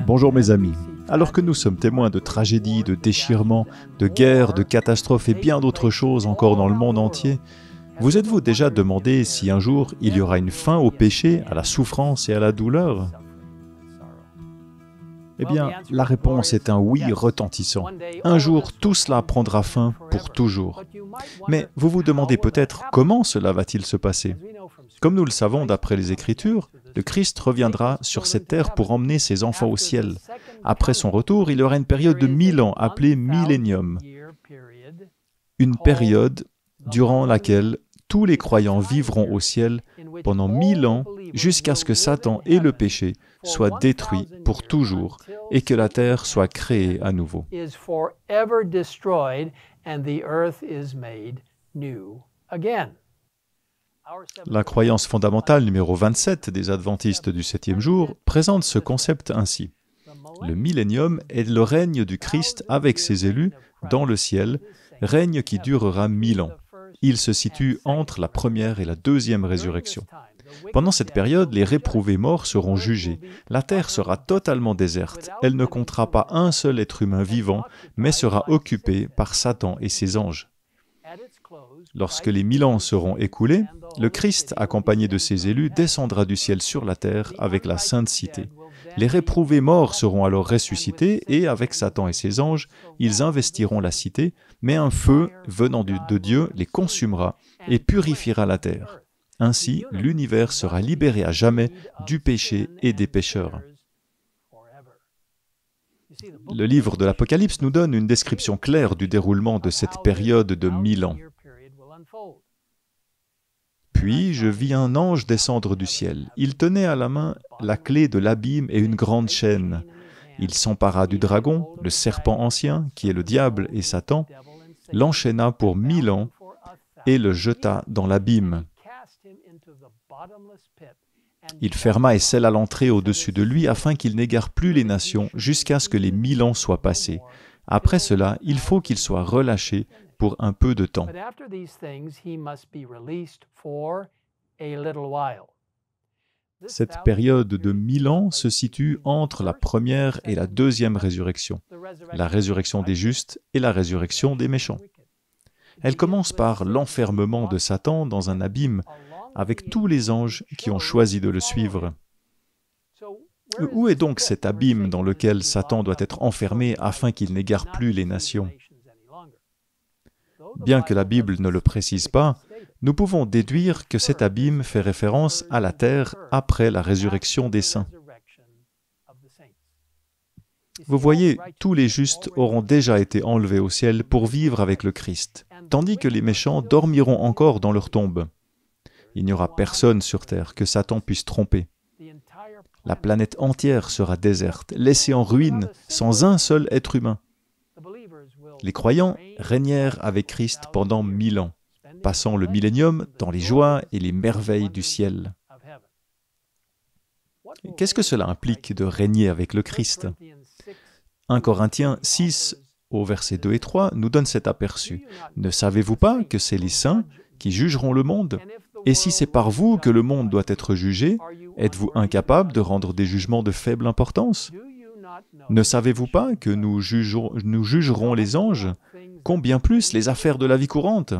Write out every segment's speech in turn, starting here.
Bonjour mes amis. Alors que nous sommes témoins de tragédies, de déchirements, de guerres, de catastrophes et bien d'autres choses encore dans le monde entier, vous êtes-vous déjà demandé si un jour il y aura une fin au péché, à la souffrance et à la douleur? Eh bien, la réponse est un oui retentissant. Un jour, tout cela prendra fin pour toujours. Mais vous vous demandez peut-être comment cela va-t-il se passer? Comme nous le savons d'après les Écritures, le Christ reviendra sur cette terre pour emmener ses enfants au ciel. Après son retour, il y aura une période de 1000 ans appelée millénium. Une période durant laquelle tous les croyants vivront au ciel pendant 1000 ans jusqu'à ce que Satan et le péché soient détruits pour toujours et que la terre soit créée à nouveau. La croyance fondamentale numéro 27 des adventistes du 7e jour présente ce concept ainsi. Le millénium est le règne du Christ avec ses élus dans le ciel, règne qui durera 1000 ans. Il se situe entre la première et la deuxième résurrection. Pendant cette période, les réprouvés morts seront jugés. La terre sera totalement déserte. Elle ne comptera pas un seul être humain vivant, mais sera occupée par Satan et ses anges. Lorsque les 1000 ans seront écoulés, le Christ, accompagné de ses élus, descendra du ciel sur la terre avec la Sainte Cité. Les réprouvés morts seront alors ressuscités et, avec Satan et ses anges, ils investiront la cité, mais un feu venant de Dieu les consumera et purifiera la terre. Ainsi, l'univers sera libéré à jamais du péché et des pécheurs. Le livre de l'Apocalypse nous donne une description claire du déroulement de cette période de 1000 ans. Puis je vis un ange descendre du ciel. Il tenait à la main la clé de l'abîme et une grande chaîne. Il s'empara du dragon, le serpent ancien, qui est le diable et Satan, l'enchaîna pour 1000 ans et le jeta dans l'abîme. Il ferma et scella l'entrée au-dessus de lui afin qu'il n'égare plus les nations jusqu'à ce que les 1000 ans soient passés. Après cela, il faut qu'il soit relâché pour un peu de temps. Cette période de 1000 ans se situe entre la première et la deuxième résurrection, la résurrection des justes et la résurrection des méchants. Elle commence par l'enfermement de Satan dans un abîme avec tous les anges qui ont choisi de le suivre. Où est donc cet abîme dans lequel Satan doit être enfermé afin qu'il n'égare plus les nations? Bien que la Bible ne le précise pas, nous pouvons déduire que cet abîme fait référence à la terre après la résurrection des saints. Vous voyez, tous les justes auront déjà été enlevés au ciel pour vivre avec le Christ, tandis que les méchants dormiront encore dans leur tombe. Il n'y aura personne sur terre que Satan puisse tromper. La planète entière sera déserte, laissée en ruine, sans un seul être humain. Les croyants régnèrent avec Christ pendant 1000 ans, passant le millénium dans les joies et les merveilles du ciel. Qu'est-ce que cela implique de régner avec le Christ? 1 Corinthiens 6, au versets 2 et 3, nous donne cet aperçu. « Ne savez-vous pas que c'est les saints qui jugeront le monde? Et si c'est par vous que le monde doit être jugé, êtes-vous incapable de rendre des jugements de faible importance? Ne savez-vous pas que nous jugerons les anges, combien plus les affaires de la vie courante? »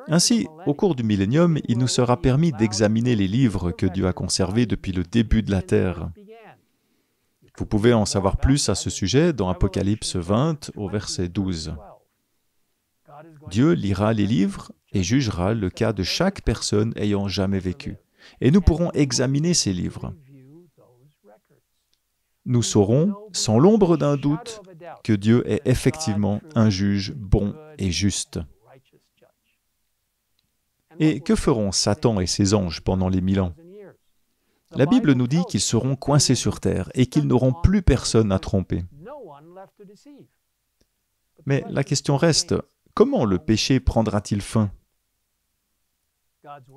Ainsi, au cours du millénium, il nous sera permis d'examiner les livres que Dieu a conservés depuis le début de la terre. Vous pouvez en savoir plus à ce sujet dans Apocalypse 20, au verset 12. Dieu lira les livres et jugera le cas de chaque personne ayant jamais vécu. Et nous pourrons examiner ces livres. Nous saurons, sans l'ombre d'un doute, que Dieu est effectivement un juge bon et juste. Et que feront Satan et ses anges pendant les 1000 ans? La Bible nous dit qu'ils seront coincés sur terre et qu'ils n'auront plus personne à tromper. Mais la question reste, comment le péché prendra-t-il fin?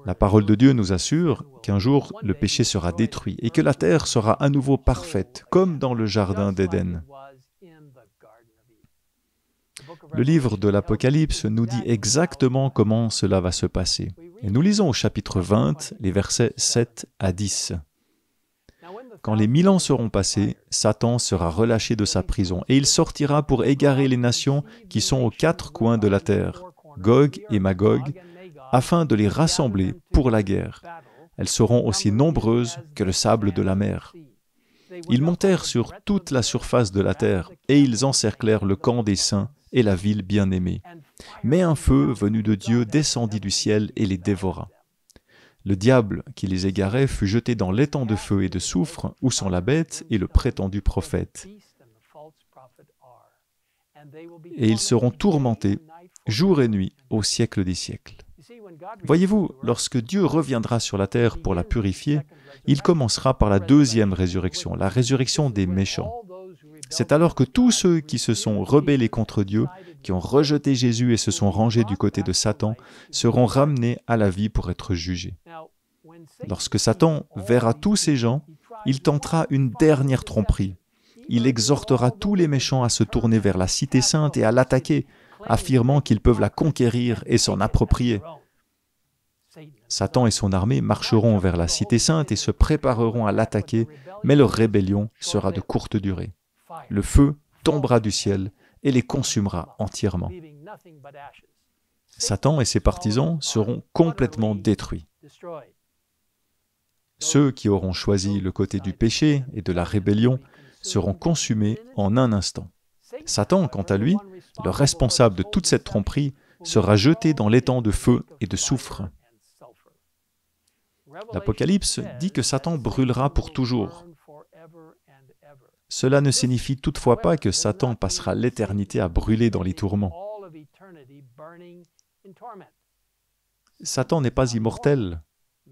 La parole de Dieu nous assure qu'un jour le péché sera détruit et que la terre sera à nouveau parfaite, comme dans le jardin d'Éden. Le livre de l'Apocalypse nous dit exactement comment cela va se passer. Et nous lisons au chapitre 20, les versets 7 à 10. Quand les 1000 ans seront passés, Satan sera relâché de sa prison et il sortira pour égarer les nations qui sont aux 4 coins de la terre, Gog et Magog, afin de les rassembler pour la guerre. Elles seront aussi nombreuses que le sable de la mer. Ils montèrent sur toute la surface de la terre et ils encerclèrent le camp des saints et la ville bien-aimée. Mais un feu venu de Dieu descendit du ciel et les dévora. Le diable qui les égarait fut jeté dans l'étang de feu et de soufre où sont la bête et le prétendu prophète. Et ils seront tourmentés jour et nuit au siècle des siècles. Voyez-vous, lorsque Dieu reviendra sur la terre pour la purifier, il commencera par la deuxième résurrection, la résurrection des méchants. C'est alors que tous ceux qui se sont rebellés contre Dieu, qui ont rejeté Jésus et se sont rangés du côté de Satan, seront ramenés à la vie pour être jugés. Lorsque Satan verra tous ces gens, il tentera une dernière tromperie. Il exhortera tous les méchants à se tourner vers la cité sainte et à l'attaquer, affirmant qu'ils peuvent la conquérir et s'en approprier. Satan et son armée marcheront vers la cité sainte et se prépareront à l'attaquer, mais leur rébellion sera de courte durée. Le feu tombera du ciel et les consumera entièrement. Satan et ses partisans seront complètement détruits. Ceux qui auront choisi le côté du péché et de la rébellion seront consumés en un instant. Satan, quant à lui, le responsable de toute cette tromperie, sera jeté dans l'étang de feu et de soufre. L'Apocalypse dit que Satan brûlera pour toujours. Cela ne signifie toutefois pas que Satan passera l'éternité à brûler dans les tourments. Satan n'est pas immortel,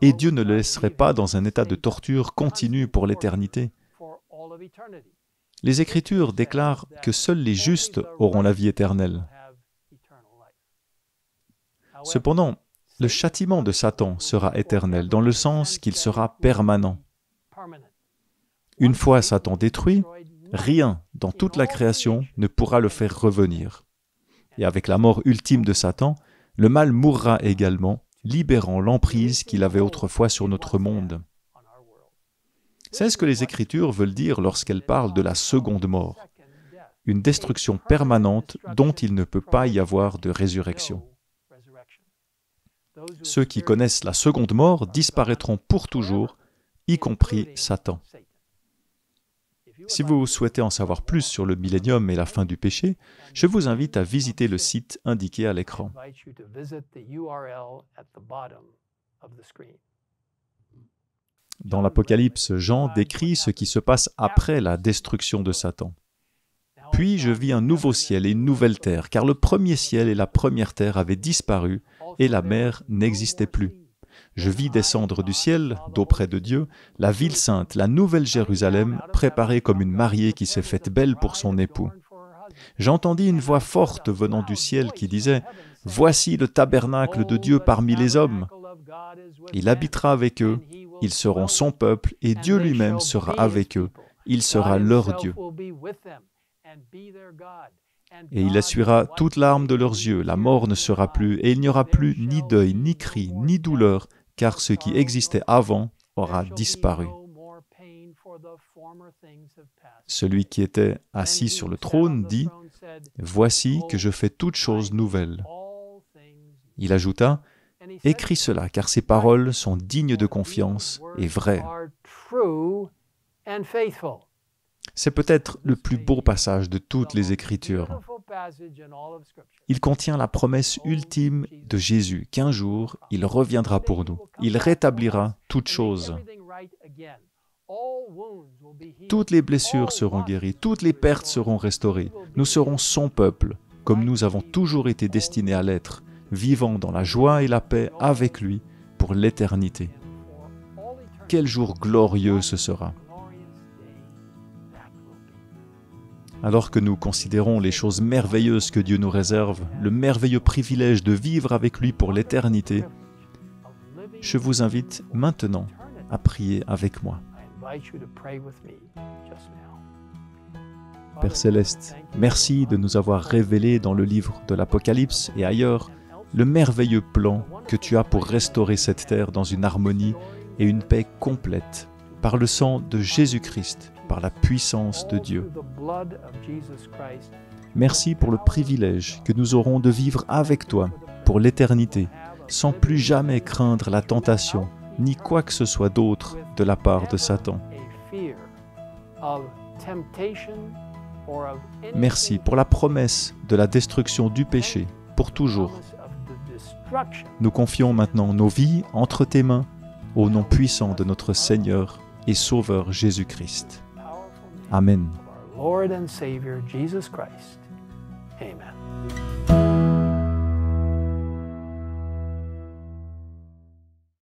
et Dieu ne le laisserait pas dans un état de torture continue pour l'éternité. Les Écritures déclarent que seuls les justes auront la vie éternelle. Cependant, le châtiment de Satan sera éternel, dans le sens qu'il sera permanent. Une fois Satan détruit, rien dans toute la création ne pourra le faire revenir. Et avec la mort ultime de Satan, le mal mourra également, libérant l'emprise qu'il avait autrefois sur notre monde. C'est ce que les Écritures veulent dire lorsqu'elles parlent de la seconde mort, une destruction permanente dont il ne peut pas y avoir de résurrection. Ceux qui connaissent la seconde mort disparaîtront pour toujours, y compris Satan. Si vous souhaitez en savoir plus sur le millénium et la fin du péché, je vous invite à visiter le site indiqué à l'écran. Dans l'Apocalypse, Jean décrit ce qui se passe après la destruction de Satan. « Puis je vis un nouveau ciel et une nouvelle terre, car le premier ciel et la première terre avaient disparu, et la mer n'existait plus. Je vis descendre du ciel, d'auprès de Dieu, la ville sainte, la nouvelle Jérusalem, préparée comme une mariée qui s'est faite belle pour son époux. J'entendis une voix forte venant du ciel qui disait « Voici le tabernacle de Dieu parmi les hommes. Il habitera avec eux, ils seront son peuple, et Dieu lui-même sera avec eux. Il sera leur Dieu. Et il essuiera toute larme de leurs yeux, la mort ne sera plus, et il n'y aura plus ni deuil, ni cri, ni douleur, car ce qui existait avant aura disparu. » Celui qui était assis sur le trône dit « Voici que je fais toutes choses nouvelles. » Il ajouta « Écris cela, car ces paroles sont dignes de confiance et vraies. » C'est peut-être le plus beau passage de toutes les Écritures. Il contient la promesse ultime de Jésus qu'un jour, il reviendra pour nous. Il rétablira toutes choses. Toutes les blessures seront guéries, toutes les pertes seront restaurées. Nous serons son peuple, comme nous avons toujours été destinés à l'être, vivant dans la joie et la paix avec lui pour l'éternité. Quel jour glorieux ce sera! Alors que nous considérons les choses merveilleuses que Dieu nous réserve, le merveilleux privilège de vivre avec lui pour l'éternité, je vous invite maintenant à prier avec moi. Père Céleste, merci de nous avoir révélé dans le livre de l'Apocalypse et ailleurs le merveilleux plan que tu as pour restaurer cette terre dans une harmonie et une paix complète par le sang de Jésus-Christ, par la puissance de Dieu. Merci pour le privilège que nous aurons de vivre avec toi pour l'éternité, sans plus jamais craindre la tentation, ni quoi que ce soit d'autre de la part de Satan. Merci pour la promesse de la destruction du péché, pour toujours. Nous confions maintenant nos vies entre tes mains, au nom puissant de notre Seigneur et Sauveur Jésus-Christ. Amen. Lord and Savior Jesus Christ. Amen.